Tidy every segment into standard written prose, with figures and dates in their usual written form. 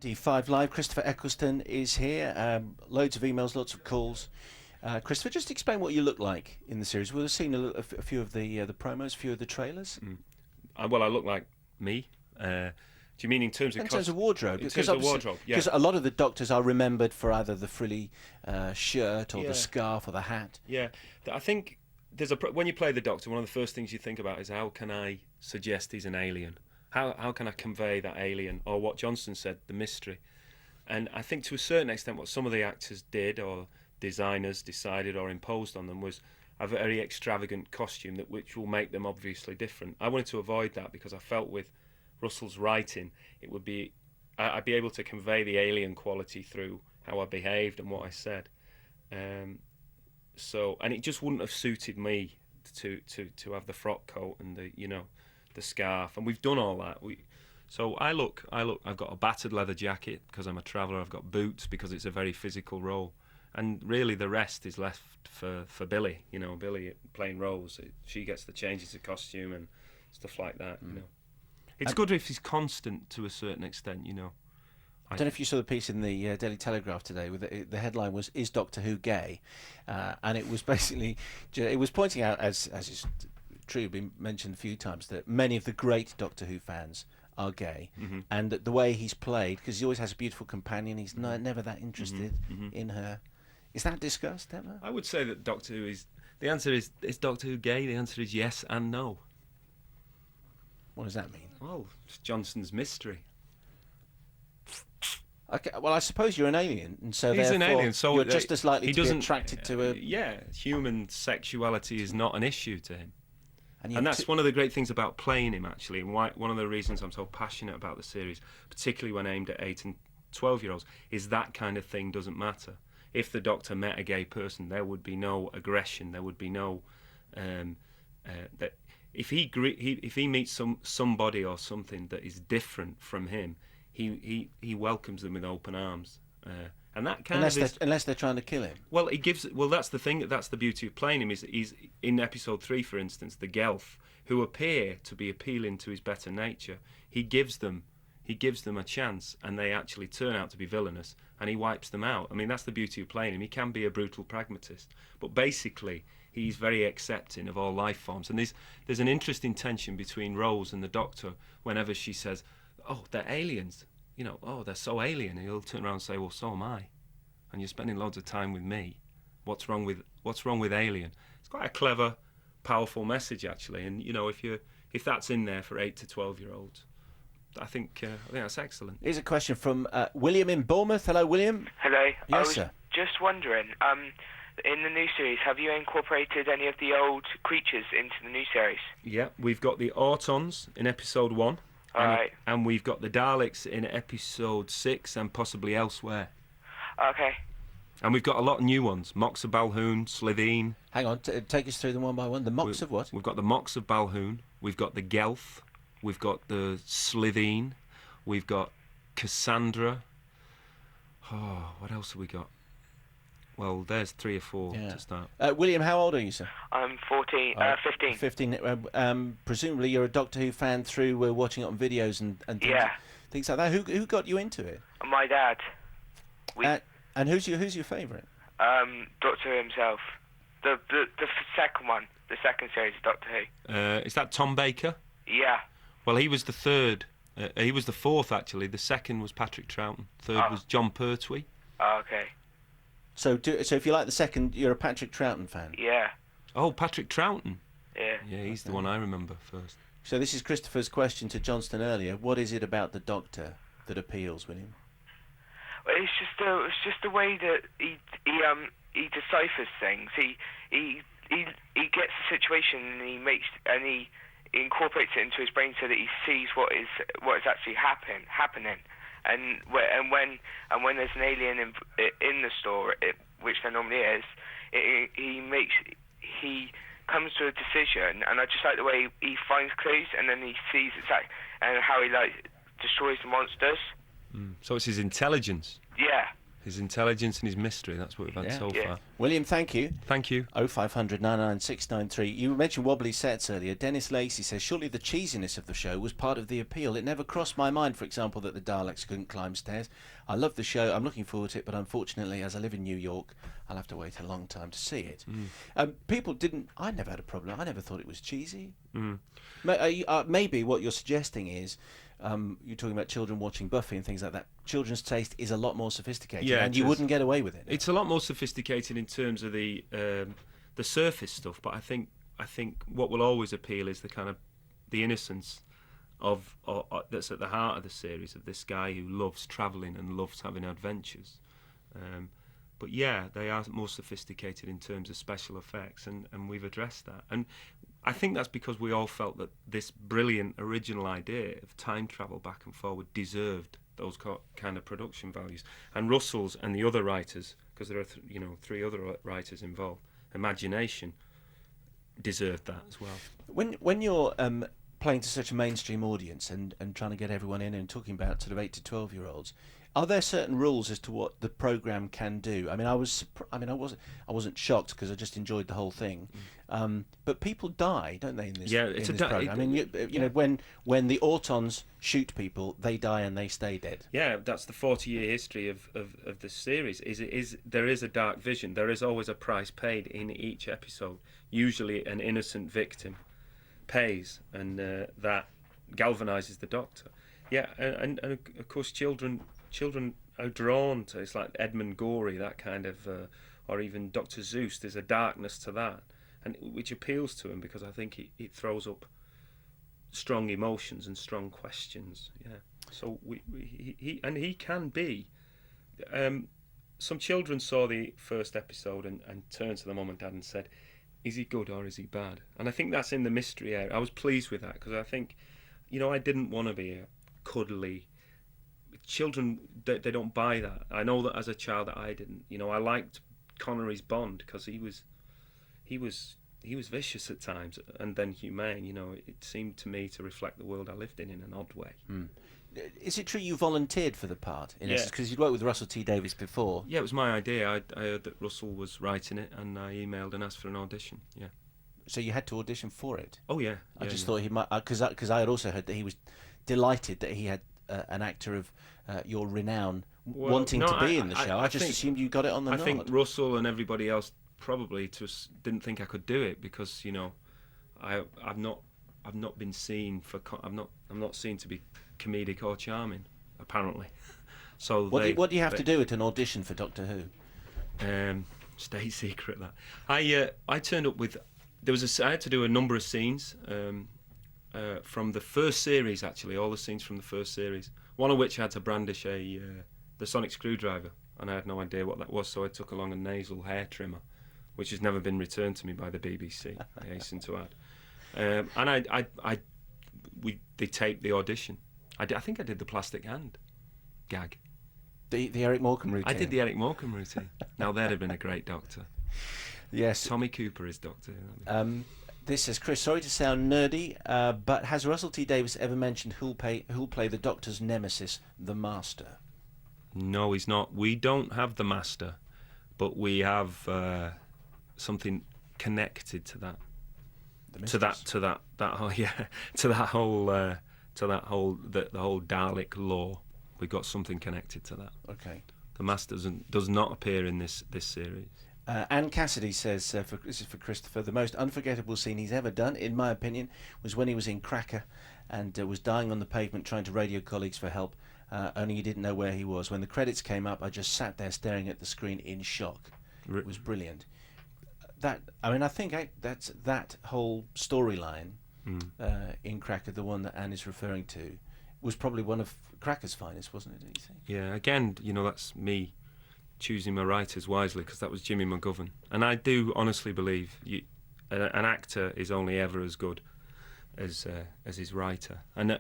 D5 Live, Christopher Eccleston is here. Loads of emails, lots of calls. Christopher, just explain what you look like in the series. We've seen a few of the promos, a few of the trailers. Well, I look like me. Do you mean in terms of In terms of wardrobe? In terms of wardrobe, yeah. Because a lot of the Doctors are remembered for either the frilly shirt or the scarf or the hat. Yeah, I think when you play the Doctor, one of the first things you think about is how can I suggest he's an alien? How can I convey that alien, or what Johnston said, the mystery? And I think to a certain extent what some of the actors did, or designers decided or imposed on them, was a very extravagant costume which will make them obviously different. I wanted to avoid that because I felt with Russell's writing I'd be able to convey the alien quality through how I behaved and what I said. And it just wouldn't have suited me to have the frock coat and the scarf, and we've done all that. I've got a battered leather jacket because I'm a traveller. I've got boots because it's a very physical role, and really the rest is left for Billy. Billy playing Rose, she gets the changes of costume and stuff like that. It's good if he's constant to a certain extent. I don't know if you saw the piece in the Daily Telegraph today. With the headline was "Is Doctor Who gay?" And it was basically pointing out, as is true, been mentioned a few times, that many of the great Doctor Who fans are gay, and that the way he's played, because he always has a beautiful companion, he's never that interested in her. Is that discussed ever? I would say that Doctor Who is. The answer is Doctor Who gay? The answer is yes and no. What does that mean? Well, it's Johnston's mystery. Okay, well, I suppose you're an alien, and so he's an alien, so you're just as likely to be attracted to a... human sexuality is not an issue to him. And that's one of the great things about playing him, actually, and one of the reasons I'm so passionate about the series, particularly when aimed at 8 and 12-year-olds, is that kind of thing doesn't matter. If the Doctor met a gay person, there would be no aggression, there would be no... that if he meets somebody or something that is different from him, he welcomes them with open arms, and that kind unless they're trying to kill him. Well, that's the thing. That's the beauty of playing him. Is he's in episode 3, for instance, the Gelf, who appear to be appealing to his better nature. He gives them a chance, and they actually turn out to be villainous, and he wipes them out. I mean, that's the beauty of playing him. He can be a brutal pragmatist, but basically he's very accepting of all life forms. And there's an interesting tension between Rose and the Doctor whenever she says, "Oh, they're aliens. Oh, they're so alien." And he'll turn around and say, "Well, so am I. And you're spending loads of time with me. What's wrong with alien?" It's quite a clever, powerful message, actually. And if that's in there for 8 to 12-year-olds, I think that's excellent. Here's a question from William in Bournemouth. Hello, William. Hello. Yes, sir. Just wondering, in the new series, have you incorporated any of the old creatures into the new series? Yeah, we've got the Autons in episode 1. Alright. And we've got the Daleks in episode 6 and possibly elsewhere. Okay. And we've got a lot of new ones. Mox of Balhoun, Slitheen. Hang on, take us through them one by one. The Mox of what? We've got the Mox of Balhoun. We've got the Gelf. We've got the Slitheen. We've got Cassandra. Oh, what else have we got? Well, there's 3 or 4 to start. William, how old are you, sir? I'm 15. 15. Presumably you're a Doctor Who fan through watching it on videos and things like that. Who got you into it? My dad. And who's your favourite? Doctor Who himself. The second one. The second series of Doctor Who. Is that Tom Baker? Yeah. Well, he was the third. He was the fourth, actually. The second was Patrick Troughton. Third was John Pertwee. Oh, okay. So if you like the second, you're a Patrick Troughton fan? Yeah. Oh, Patrick Troughton. Yeah. Yeah, he's the one I remember first. So this is Christopher's question to Johnston earlier. What is it about the Doctor that appeals, William? Well, it's just the way that he deciphers things. He gets the situation and he incorporates it into his brain so that he sees what is actually happening. And when there's an alien in the story, which there normally is, he comes to a decision, and I just like the way he finds clues, and then he sees and how he destroys the monsters. So it's his intelligence. Yeah. His intelligence and his mystery, that's what we've had so far. William, thank you. Thank you. 0500 99693. You mentioned wobbly sets earlier. Dennis Lacey says, surely the cheesiness of the show was part of the appeal. It never crossed my mind, for example, that the Daleks couldn't climb stairs. I love the show. I'm looking forward to it, but unfortunately, as I live in New York, I'll have to wait a long time to see it. People didn't... I never had a problem. I never thought it was cheesy. Maybe what you're suggesting is... you're talking about children watching Buffy and things like that. Children's taste is a lot more sophisticated, and you wouldn't get away with it. It's a lot more sophisticated in terms of the surface stuff, but I think what will always appeal is the kind of the innocence of that's at the heart of the series, of this guy who loves travelling and loves having adventures. But yeah, they are more sophisticated in terms of special effects, and we've addressed that. And I think that's because we all felt that this brilliant original idea of time travel back and forward deserved those kind of production values. And Russell's and the other writers, because there are three other writers involved, imagination deserved that as well. When you're playing to such a mainstream audience and trying to get everyone in and talking about sort of 8 to 12-year-olds, are there certain rules as to what the program can do? I mean, I wasn't shocked because I just enjoyed the whole thing. But people die, don't they? In this, it's in this program. I mean, you know, when the Autons shoot people, they die and they stay dead. Yeah, that's the 40-year history of the series. There is a dark vision. There is always a price paid in each episode. Usually, an innocent victim pays, and that galvanizes the Doctor. Yeah, and of course, children are drawn to. It's like Edmund Gorey, that kind of, or even Dr. Zeus. There's a darkness to that, and which appeals to him because I think it throws up strong emotions and strong questions. Yeah. So he can be. Some children saw the first episode and turned to their mum and dad and said, "Is he good or is he bad?" And I think that's in the mystery area. I was pleased with that because I think, I didn't want to be a cuddly. Children, they don't buy that. I know that as a child that I didn't. I liked Connery's Bond because he was vicious at times and then humane. It seemed to me to reflect the world I lived in an odd way. Is it true you volunteered for the part? Because you'd worked with Russell T Davies before. Yeah, it was my idea. I heard that Russell was writing it, and I emailed and asked for an audition. Yeah. So you had to audition for it? Oh yeah. I just thought he might, because I had also heard that he was delighted that he had an actor of your renown wanting to be in the show. I just assumed you got it on the nod. I think Russell and everybody else probably didn't think I could do it because I've not been seen for I'm not seen to be comedic or charming apparently. So what do you have to do at an audition for Doctor Who? Stay secret that. I turned up with I had to do a number of scenes. From the first series, actually, all the scenes from the first series. One of which I had to brandish the sonic screwdriver, and I had no idea what that was, so I took along a nasal hair trimmer, which has never been returned to me by the BBC. I hasten to add, and they taped the audition. I think I did the plastic hand gag. The Eric Morecambe routine. I did the Eric Morecambe routine. Now that'd have been a great Doctor. Yes. Tommy Cooper is Doctor. This says, Chris, sorry to sound nerdy, but has Russell T Davies ever mentioned who'll play the Doctor's nemesis, the Master? No, he's not. We don't have the Master, but we have something connected to that. The whole Dalek lore. We've got something connected to that. Okay. The Master does not appear in this series. Anne Cassidy says, this is for Christopher, the most unforgettable scene he's ever done, in my opinion, was when he was in Cracker and was dying on the pavement trying to radio colleagues for help, only he didn't know where he was. When the credits came up, I just sat there staring at the screen in shock. It was brilliant. I think that's that whole storyline in Cracker, the one that Anne is referring to, was probably one of Cracker's finest, wasn't it, do you think? Yeah, again, that's me choosing my writers wisely, because that was Jimmy McGovern, and I do honestly believe an actor is only ever as good as his writer. And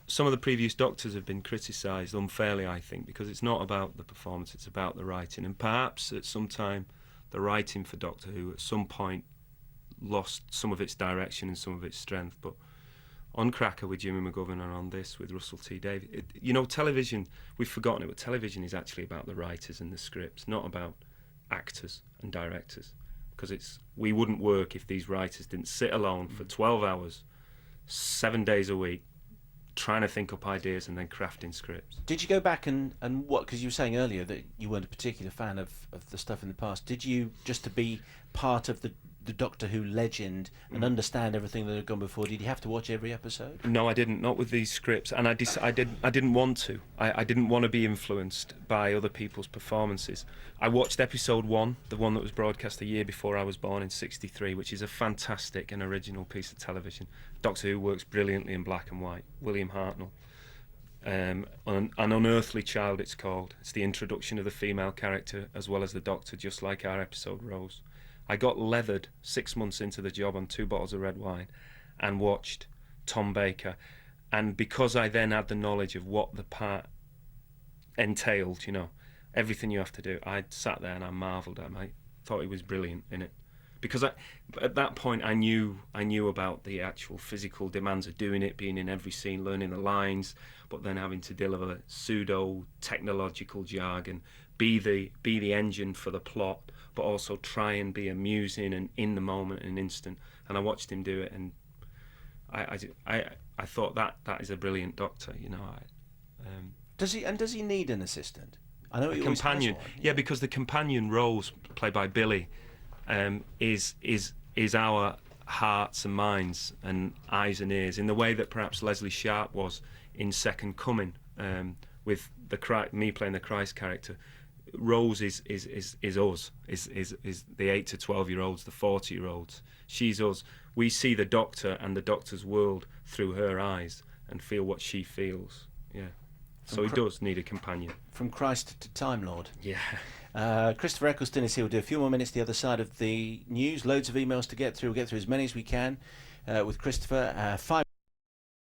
some of the previous Doctors have been criticised unfairly, I think, because it's not about the performance, it's about the writing, and perhaps at some time the writing for Doctor Who at some point lost some of its direction and some of its strength. But on Cracker with Jimmy McGovern and on this with Russell T Davies. Television, we've forgotten it, but television is actually about the writers and the scripts, not about actors and directors. Because we wouldn't work if these writers didn't sit alone for 12 hours, 7 days a week, trying to think up ideas and then crafting scripts. Did you go back and what? Because you were saying earlier that you weren't a particular fan of the stuff in the past. Did you, just to be part of the Doctor Who legend and understand everything that had gone before, did you have to watch every episode? No, I didn't. Not with these scripts, and I didn't want to. I didn't want to be influenced by other people's performances. I watched episode 1, the one that was broadcast a year before I was born in '63, which is a fantastic and original piece of television. Doctor Who works brilliantly in black and white. William Hartnell. An Unearthly Child, it's called. It's the introduction of the female character as well as the Doctor, just like our episode Rose. I got leathered 6 months into the job on 2 bottles of red wine and watched Tom Baker. And because I then had the knowledge of what the part entailed, everything you have to do, I sat there and I marvelled at him. I thought he was brilliant in it. Because at that point I knew about the actual physical demands of doing it, being in every scene, learning the lines, but then having to deliver pseudo-technological jargon, be the engine for the plot, but also try and be amusing and in the moment and instant. And I watched him do it, and I thought that is a brilliant Doctor. Does he need an assistant? I know a he companion. always has one. Yeah, because the companion Rose, played by Billy, is our hearts and minds and eyes and ears in the way that perhaps Leslie Sharp was in Second Coming, with me playing the Christ character. Rose is us, is the 8 to 12-year-olds, the 40-year-olds. She's us. We see the Doctor and the Doctor's world through her eyes and feel what she feels. Yeah. So he does need a companion. From Christ to Time Lord. Yeah. Christopher Eccleston is here. We'll do a few more minutes the other side of the news. Loads of emails to get through. We'll get through as many as we can with Christopher. 5